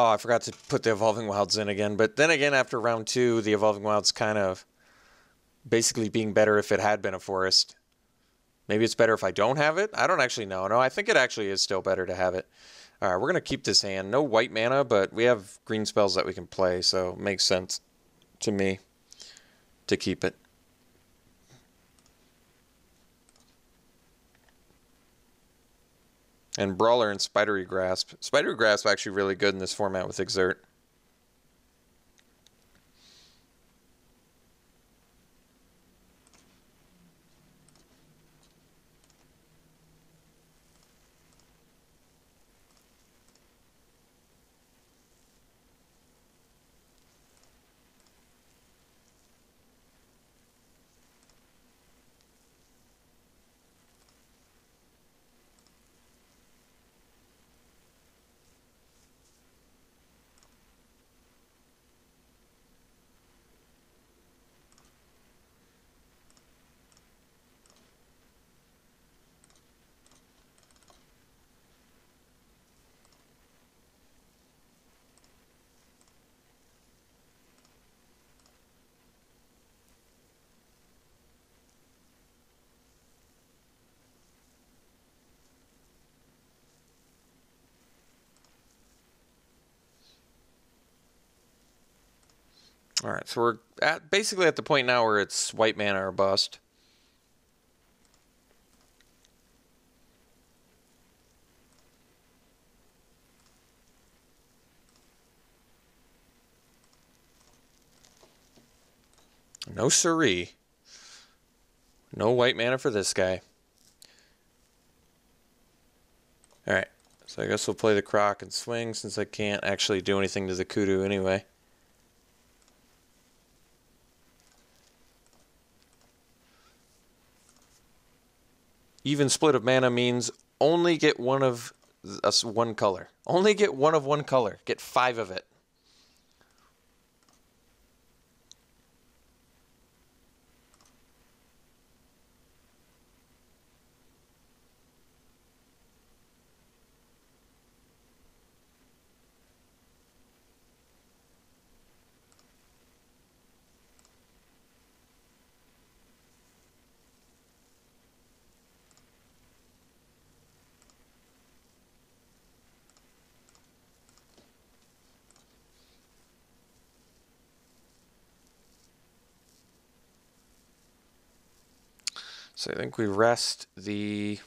Oh, I forgot to put the Evolving Wilds in again. But then again, after round 2, the Evolving Wilds kind of basically being better if it had been a forest. Maybe it's better if I don't have it? I don't actually know. No, I think it actually is still better to have it. All right, we're going to keep this hand. No white mana, but we have green spells that we can play, so it makes sense to me to keep it. And Brawler and Spidery Grasp. Spidery Grasp actually really good in this format with Exert. All right, so we're basically at the point now where it's white mana or bust. No siree. No white mana for this guy. All right, so I guess we'll play the Croc and swing since I can't actually do anything to the Kudu anyway. Even split of mana means only get one of us one color. Only get one of one color. Get 5 of it. So I think we rest the...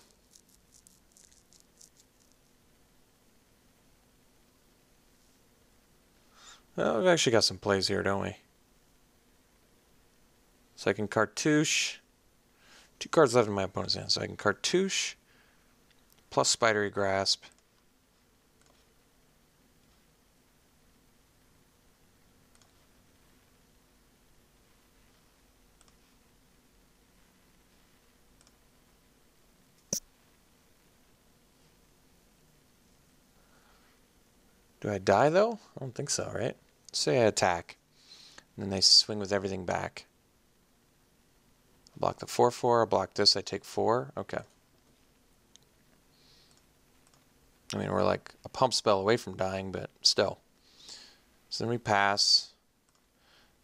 Well, we've actually got some plays here, don't we? So I can cartouche. 2 cards left in my opponent's hand. So I can cartouche plus Spidery Grasp. Do I die, though? I don't think so, right? Say I attack. And then they swing with everything back. I block the 4/4. I block this. I take 4. Okay. I mean, we're like a pump spell away from dying, but still. So then we pass.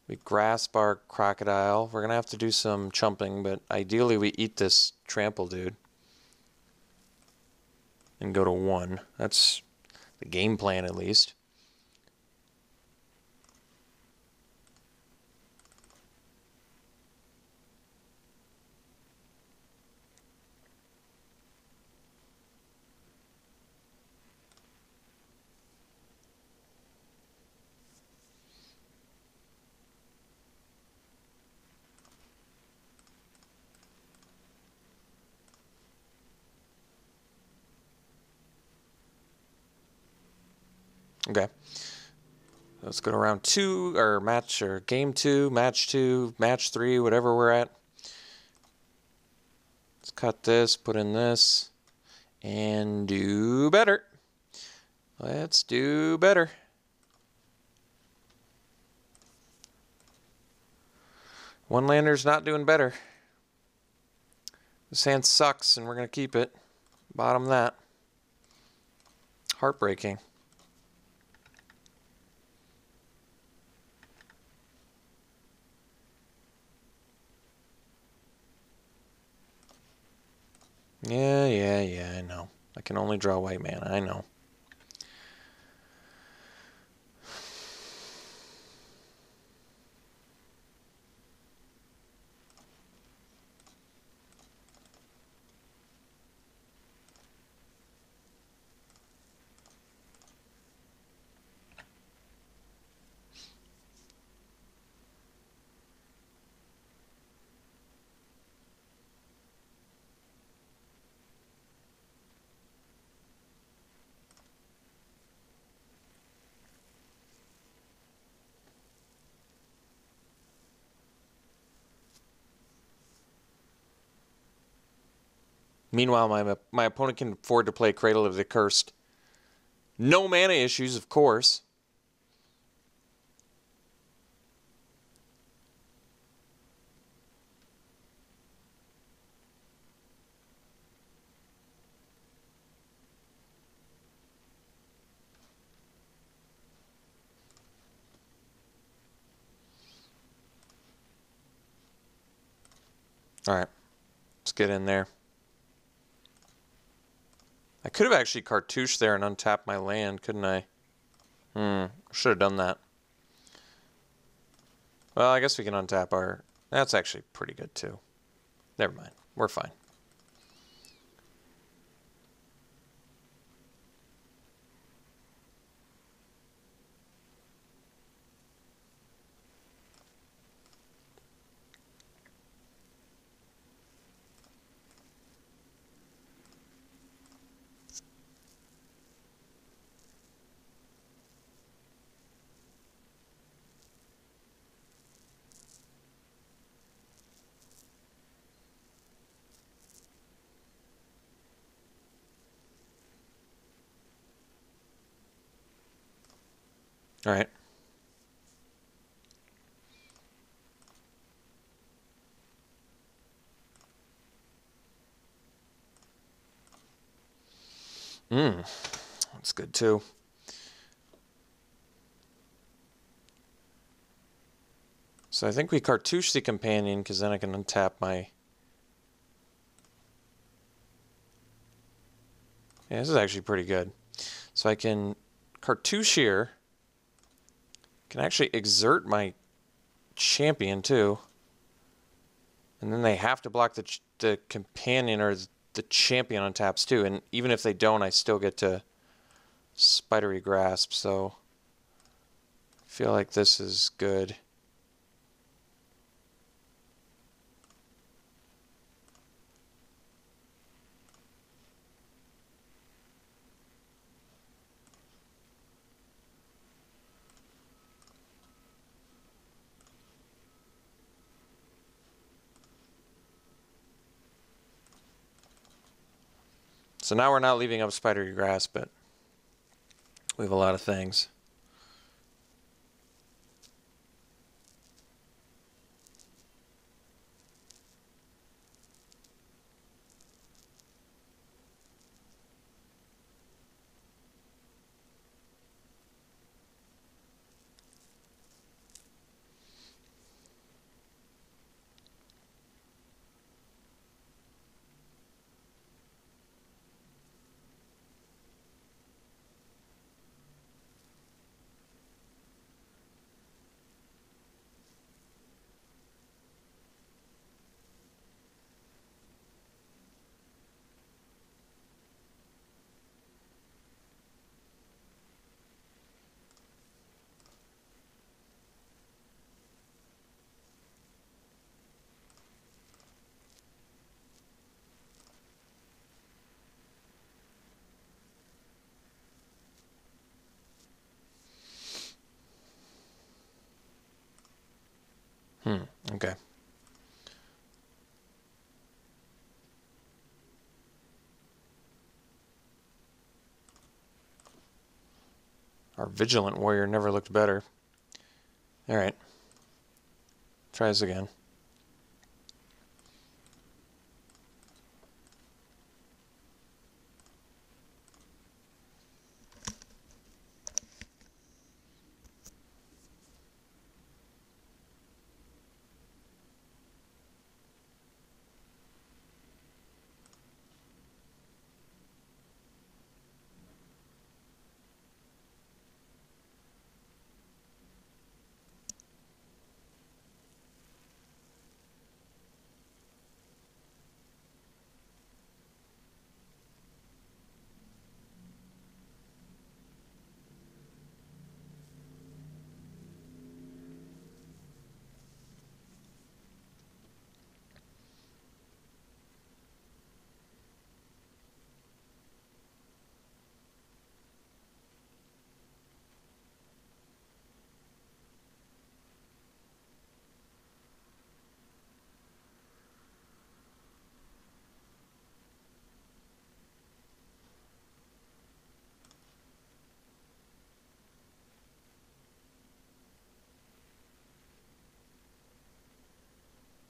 We grasp our crocodile. We're going to have to do some chumping, but ideally we eat this trample dude. And go to 1. That's the game plan, at least. Okay. Let's go to round 2, or match, or game 2, match 2, match 3, whatever we're at. Let's cut this, put in this, and do better. Let's do better. One lander's not doing better. This hand sucks, and we're going to keep it. Bottom that. Heartbreaking. Yeah, I know. I can only draw white mana, I know. Meanwhile, my opponent can afford to play Cradle of the Cursed. No mana issues, of course. Alright, let's get in there. I could have actually cartouched there and untapped my land, couldn't I? Should have done that. Well, I guess we can untap our... That's actually pretty good, too. Never mind. We're fine. Alright. That's good, too. So I think we cartouche the companion, because then I can untap my... Yeah, this is actually pretty good. So I can cartouche here. Can actually exert my champion, too. And then they have to block the companion or the champion on taps, too. And even if they don't, I still get to Spidery Grasp, so... I feel like this is good. So now we're not leaving up Spidery Grasp, but we have a lot of things. Okay. Our Vigilant Warrior never looked better. Alright. Try this again.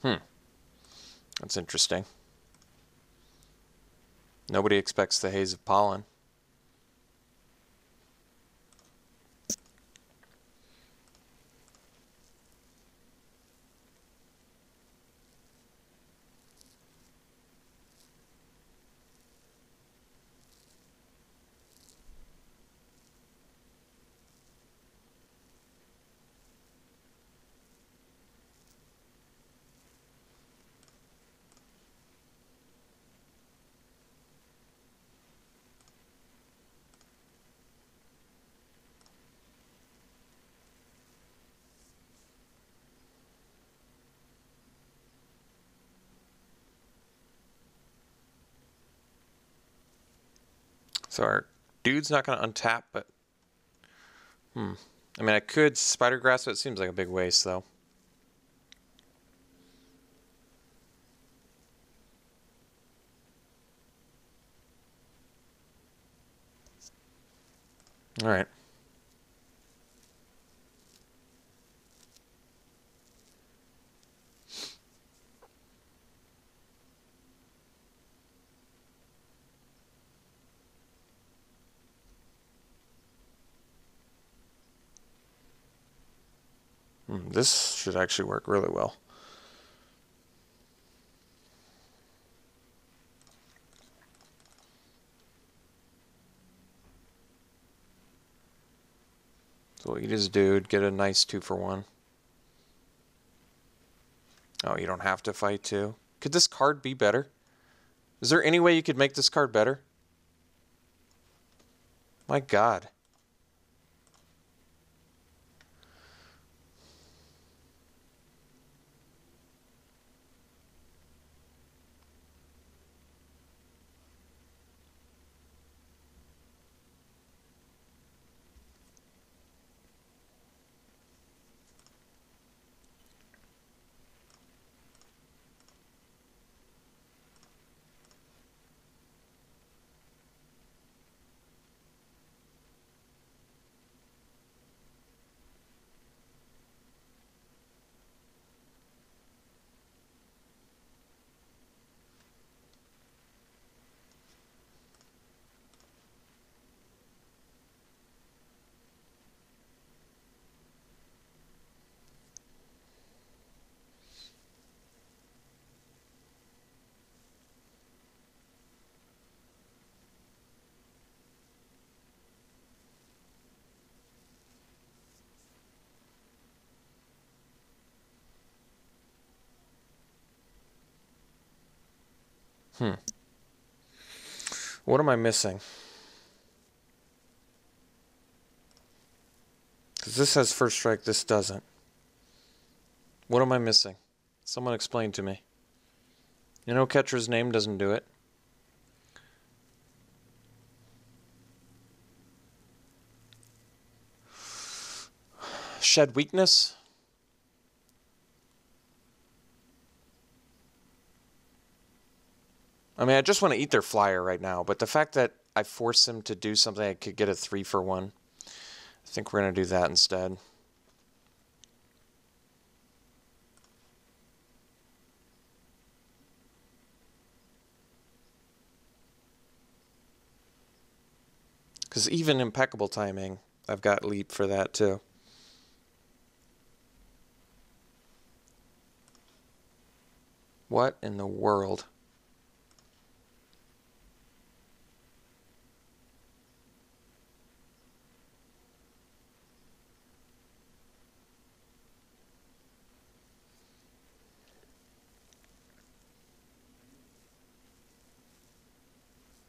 That's interesting. Nobody expects the haze of pollen. So our dude's not going to untap, but... I mean, I could Spider Grasp, but it seems like a big waste, though. Alright. This should actually work really well. So we'll eat his dude, get a nice 2-for-1. Oh, you don't have to fight too. Could this card be better? Is there any way you could make this card better? My God. What am I missing? Because this has first strike, this doesn't. What am I missing? Someone explain to me. You know, catcher's name doesn't do it. Shed weakness? I mean, I just want to eat their flyer right now, but the fact that I force him to do something I could get a 3-for-1, I think we're going to do that instead. Because even impeccable timing, I've got leap for that too. What in the world?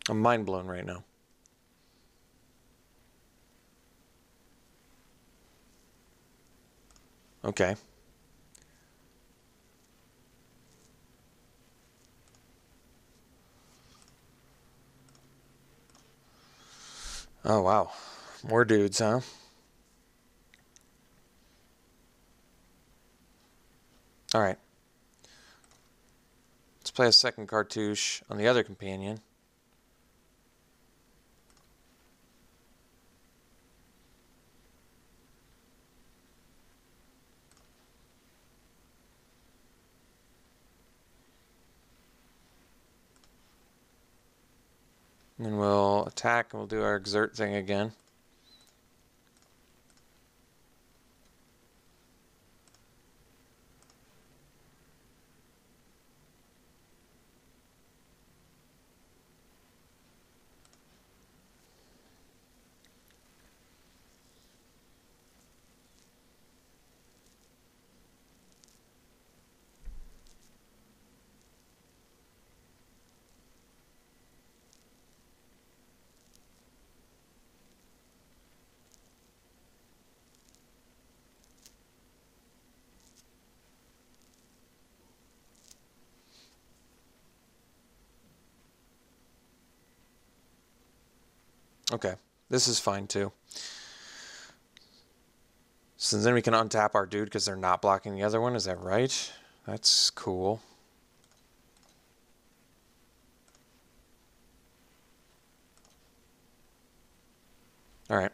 I'm mind blown right now. Okay. Oh, wow. More dudes, huh? All right. Let's play a second cartouche on the other companion. And then we'll attack and we'll do our exert thing again. Okay, this is fine too. So then we can untap our dude because they're not blocking the other one. Is that right? That's cool. All right.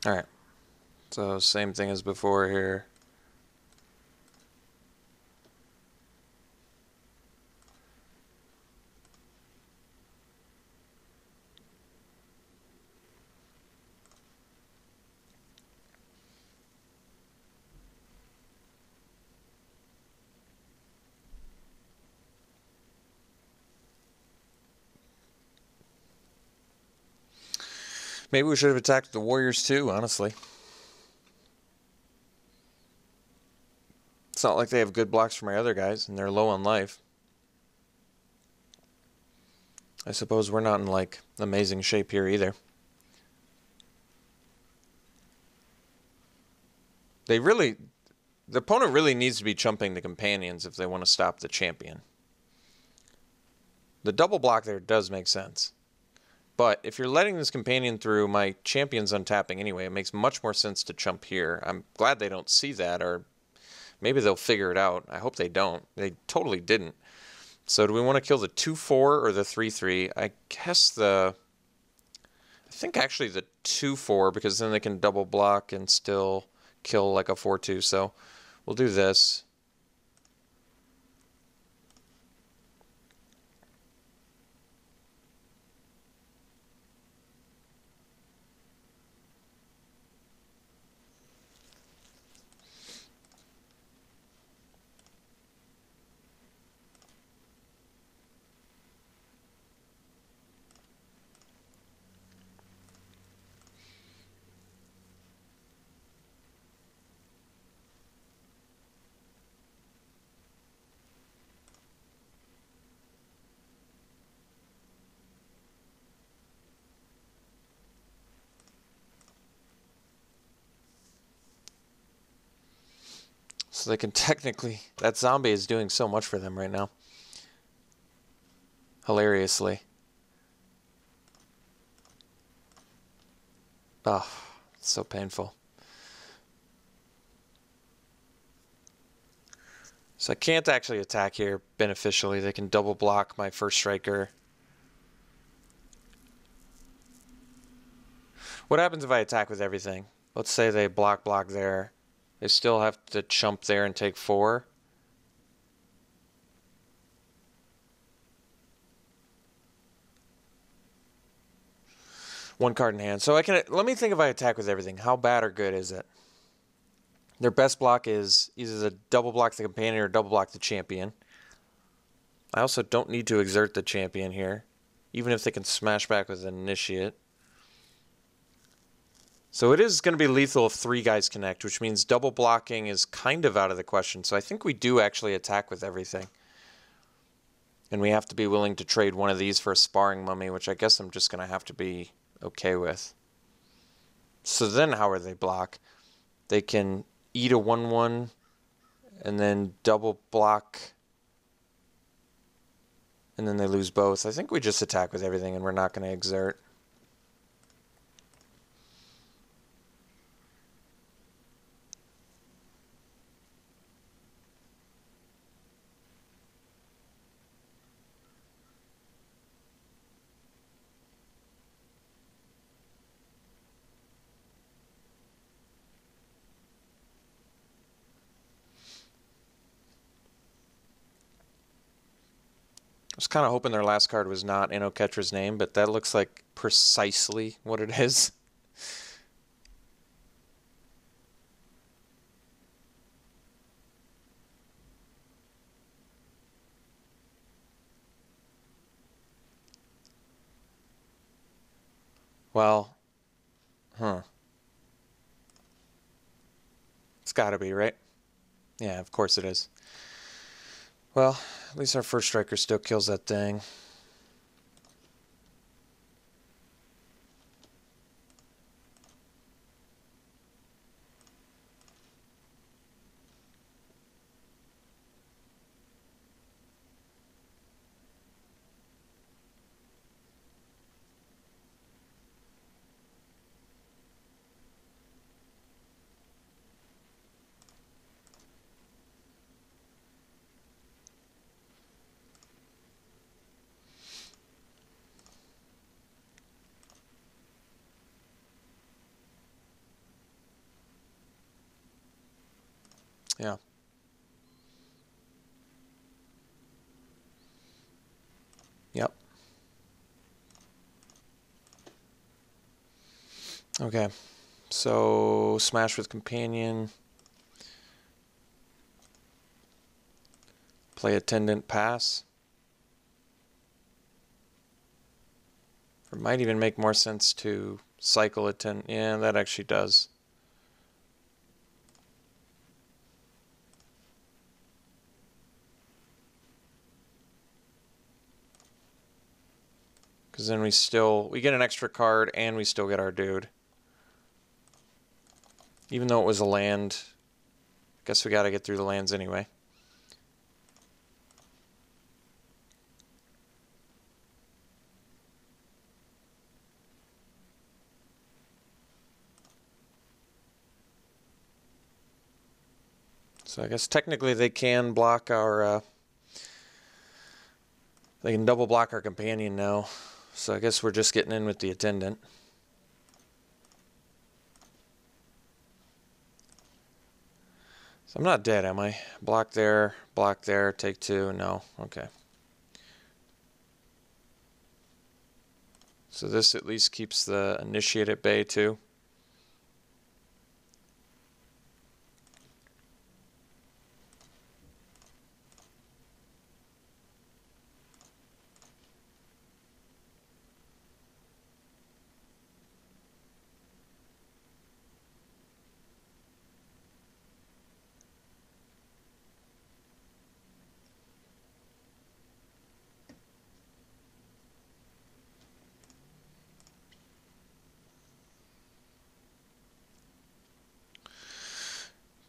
All right. So same thing as before here. Maybe we should have attacked the Warriors too, honestly. It's not like they have good blocks for my other guys, and they're low on life. I suppose we're not in, like, amazing shape here either. The opponent really needs to be chumping the companions if they want to stop the champion. The double block there does make sense. But if you're letting this companion through, my champion's untapping anyway. It makes much more sense to chump here. I'm glad they don't see that, or maybe they'll figure it out. I hope they don't. They totally didn't. So do we want to kill the 2-4 or the 3-3? I guess I think actually the 2-4, because then they can double block and still kill like a 4-2. So we'll do this. So they can technically... That zombie is doing so much for them right now. Hilariously. Oh, it's so painful. So I can't actually attack here beneficially. They can double block my first striker. What happens if I attack with everything? Let's say they block there. They still have to chump there and take 4. One card in hand. So let me think if I attack with everything. How bad or good is it? Their best block is either to double block the companion or double block the champion. I also don't need to exert the champion here, even if they can smash back with an initiate. So it is going to be lethal if 3 guys connect, which means double blocking is kind of out of the question. So I think we do actually attack with everything. And we have to be willing to trade one of these for a sparring mummy, which I guess I'm just going to have to be okay with. So then how are they block? They can eat a 1/1 and then double block. And then they lose both. I think we just attack with everything and we're not going to exert. I was kind of hoping their last card was not Inokhetra's name, but that looks like precisely what it is. Well, It's gotta be, right? Yeah, of course it is. Well, at least our first striker still kills that thing. Yeah. Yep. Okay. So, smash with companion. Play attendant, pass. It might even make more sense to cycle attendant. Yeah, that actually does. Because then we get an extra card and we still get our dude. Even though it was a land, I guess we got to get through the lands anyway. So I guess technically they can block our, they can double block our companion now. So I guess we're just getting in with the attendant. So I'm not dead, am I? Block there, take 2. No, okay. So this at least keeps the initiate at bay too.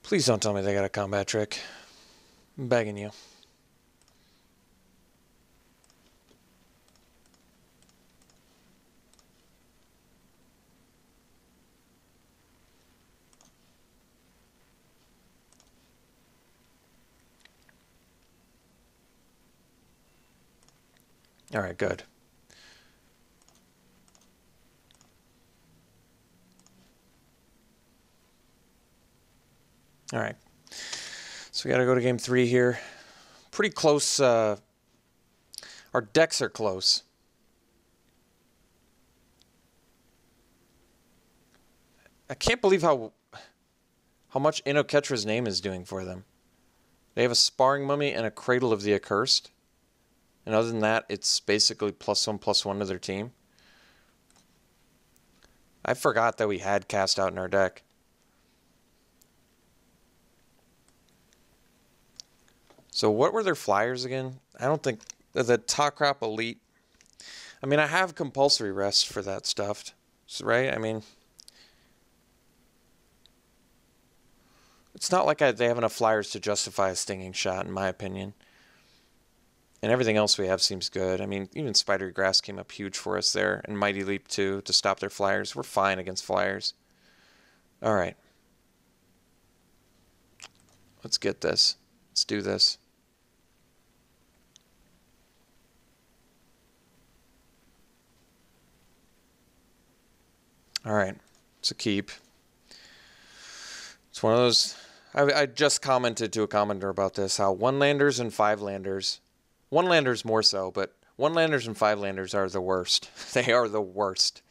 Please don't tell me they got a combat trick. I'm begging you. All right, good. All right. So we got to go to game 3 here. Pretty close. Our decks are close. I can't believe how much Inokhetra's name is doing for them. They have a Sparring Mummy and a Cradle of the Accursed. And other than that, it's basically +1/+1 to their team. I forgot that we had Cast Out in our deck. So what were their flyers again? I don't think... The Top Crop Elite. I mean, I have Compulsory Rest for that stuff, right? I mean... It's not like they have enough flyers to justify a Stinging Shot, in my opinion. And everything else we have seems good. I mean, even Spidery Grass came up huge for us there. And Mighty Leap, too, to stop their flyers. We're fine against flyers. All right. Let's get this. Let's do this. All right. It's a keep. It's one of those... I just commented to a commenter about this, how 1-landers and 5-landers... 1-landers more so, but 1-landers and 5-landers are the worst. They are the worst.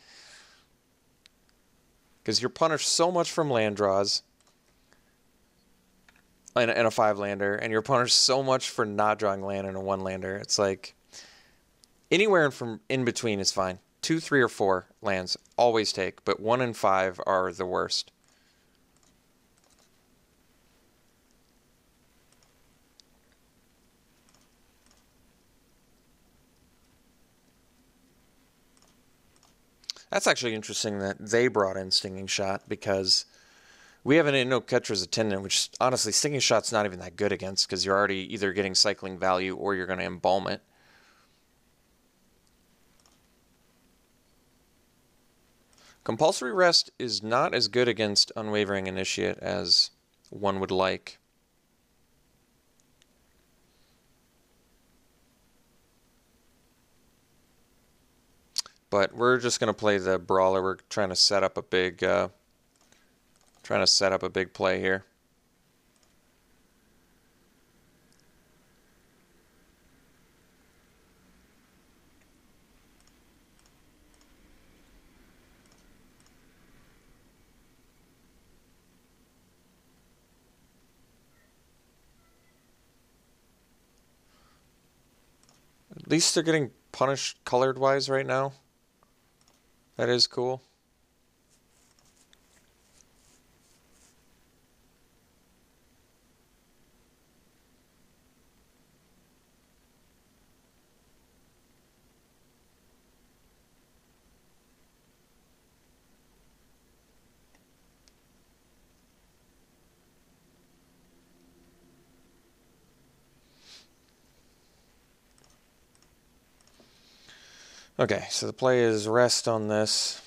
Because you're punished so much from land draws in a 5-lander, and you're punished so much for not drawing land in a 1-lander. It's like anywhere from in between is fine. 2, 3, or 4 lands always take, but 1 and 5 are the worst. That's actually interesting that they brought in Stinging Shot, because we have an Inokhetra's Attendant, which honestly Stinging Shot's not even that good against, because you're already either getting cycling value or you're going to embalm it. Compulsory Rest is not as good against Unwavering Initiate as one would like. But we're just going to play the Brawler. We're trying to set up a big play here. At least they're getting punished colored-wise right now. That is cool. Okay, so the play is rest on this,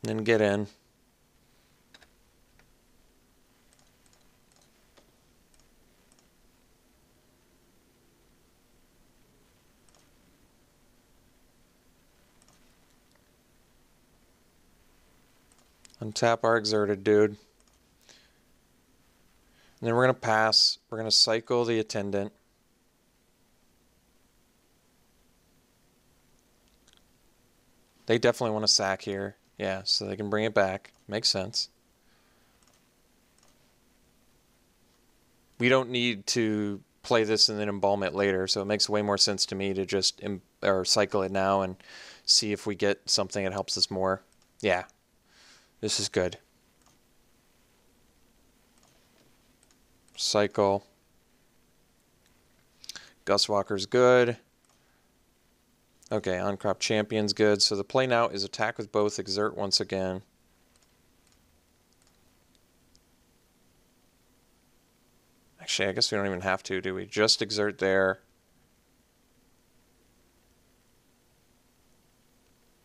and then get in. Untap our Exerted dude. And then we're going to pass. We're going to cycle the Attendant. They definitely want to sack here. Yeah, so they can bring it back. Makes sense. We don't need to play this and then embalm it later, so it makes way more sense to me to just cycle it now and see if we get something that helps us more. Yeah, this is good. Cycle. Gustwalker's good. Okay, Uncrop Champion's good. So the play now is attack with both, exert once again. Actually, I guess we don't even have to, do we? Just exert there.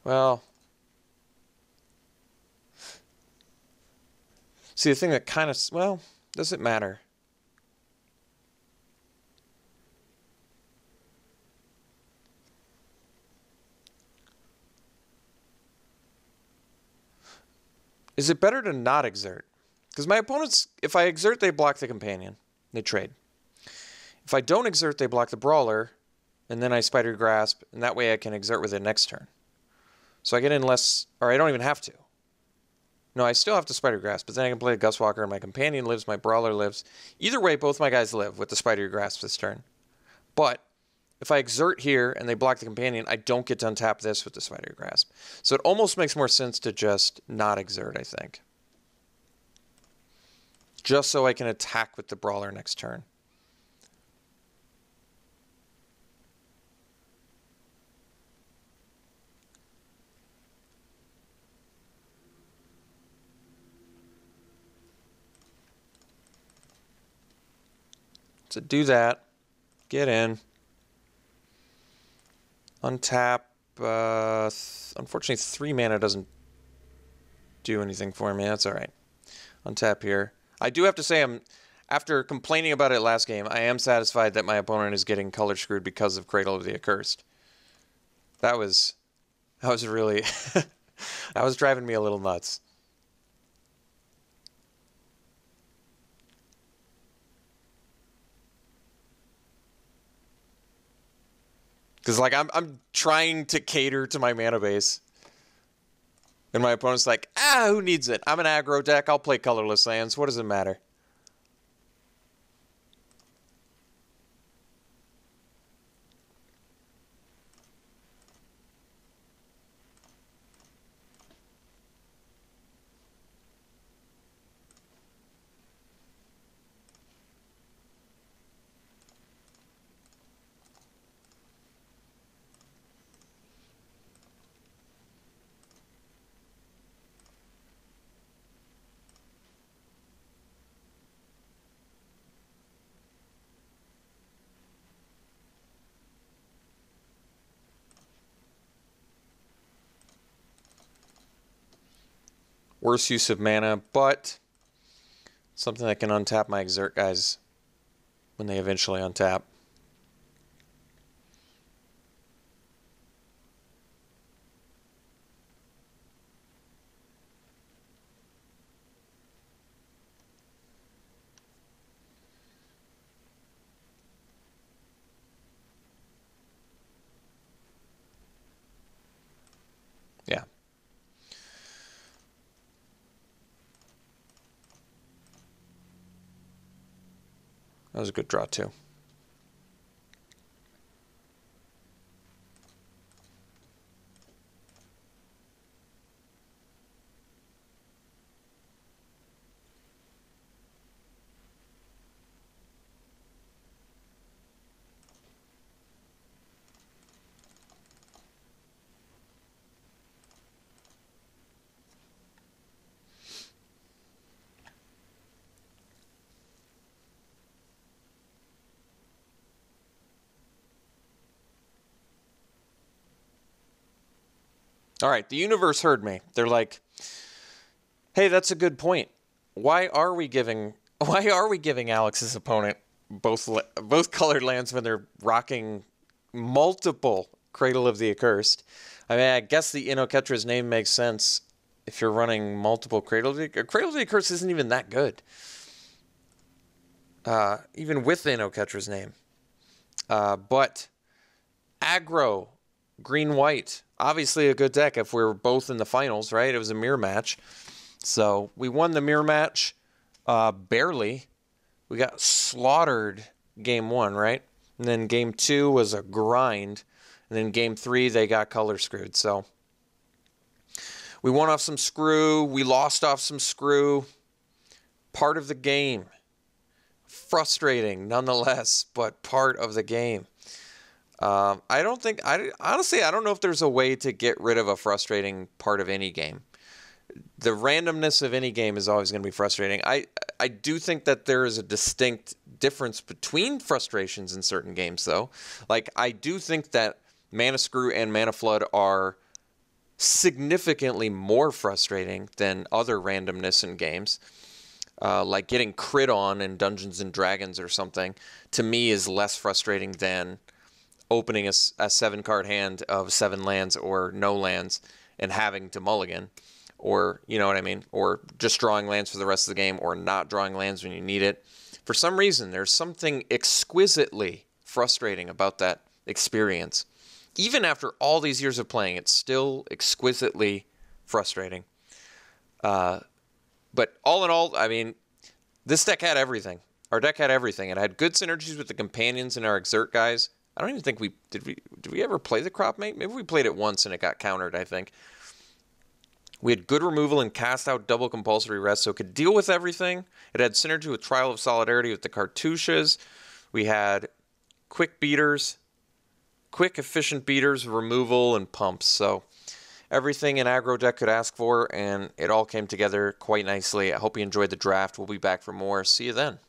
Well, see, the thing that kind of, well, does it matter? Is it better to not exert? Because my opponents, if I exert, they block the companion. They trade. If I don't exert, they block the Brawler, and then I Spider Grasp, and that way I can exert with it next turn. So I get in less, or I don't even have to. No, I still have to Spider Grasp, but then I can play a Gustwalker, and my companion lives, my Brawler lives. Either way, both my guys live with the Spider Grasp this turn. But if I exert here and they block the companion, I don't get to untap this with the Spider Grasp. So it almost makes more sense to just not exert, I think. Just so I can attack with the Brawler next turn. So do that. Get in. Untap. Unfortunately, 3 mana doesn't do anything for me. That's all right. Untap here. I do have to say, after complaining about it last game, I am satisfied that my opponent is getting color screwed because of Cradle of the Accursed. That was really that was driving me a little nuts. Because, like, I'm trying to cater to my mana base. And my opponent's like, who needs it? I'm an aggro deck. I'll play colorless lands. What does it matter? Worse use of mana, but something that can untap my exert guys when they eventually untap. Yeah. That was a good draw, too. All right, the universe heard me. They're like, "Hey, that's a good point. Why are we giving Alex's opponent both colored lands when they're rocking multiple Cradle of the Accursed?" I mean, I guess the Inoketra's name makes sense if you're running multiple Cradle of the Accursed isn't even that good. Even with the Inoketra's name. But aggro, green-white, obviously a good deck if we were both in the finals, right? It was a mirror match. So we won the mirror match barely. We got slaughtered game 1, right? And then game 2 was a grind. And then game 3, they got color screwed. So we won off some screw. We lost off some screw. Part of the game. Frustrating, nonetheless, but part of the game. Honestly, I don't know if there's a way to get rid of a frustrating part of any game. The randomness of any game is always going to be frustrating. I do think that there is a distinct difference between frustrations in certain games, though. Like, I do think that Mana Screw and Mana Flood are significantly more frustrating than other randomness in games. Like getting crit on in Dungeons and Dragons or something, to me is less frustrating than opening a 7-card hand of 7 lands or no lands and having to mulligan. Or, you know what I mean? Or just drawing lands for the rest of the game, or not drawing lands when you need it. For some reason, there's something exquisitely frustrating about that experience. Even after all these years of playing, it's still exquisitely frustrating. But all in all, I mean, this deck had everything. Our deck had everything. It had good synergies with the companions and our exert guys. I don't even think we did we ever play the crop mate? Maybe we played it once and it got countered, I think. We had good removal and cast out double compulsory rest, so it could deal with everything. It had synergy with Trial of Solidarity with the cartouches. We had quick beaters, quick efficient beaters, removal, and pumps. So everything an aggro deck could ask for, and it all came together quite nicely. I hope you enjoyed the draft. We'll be back for more. See you then.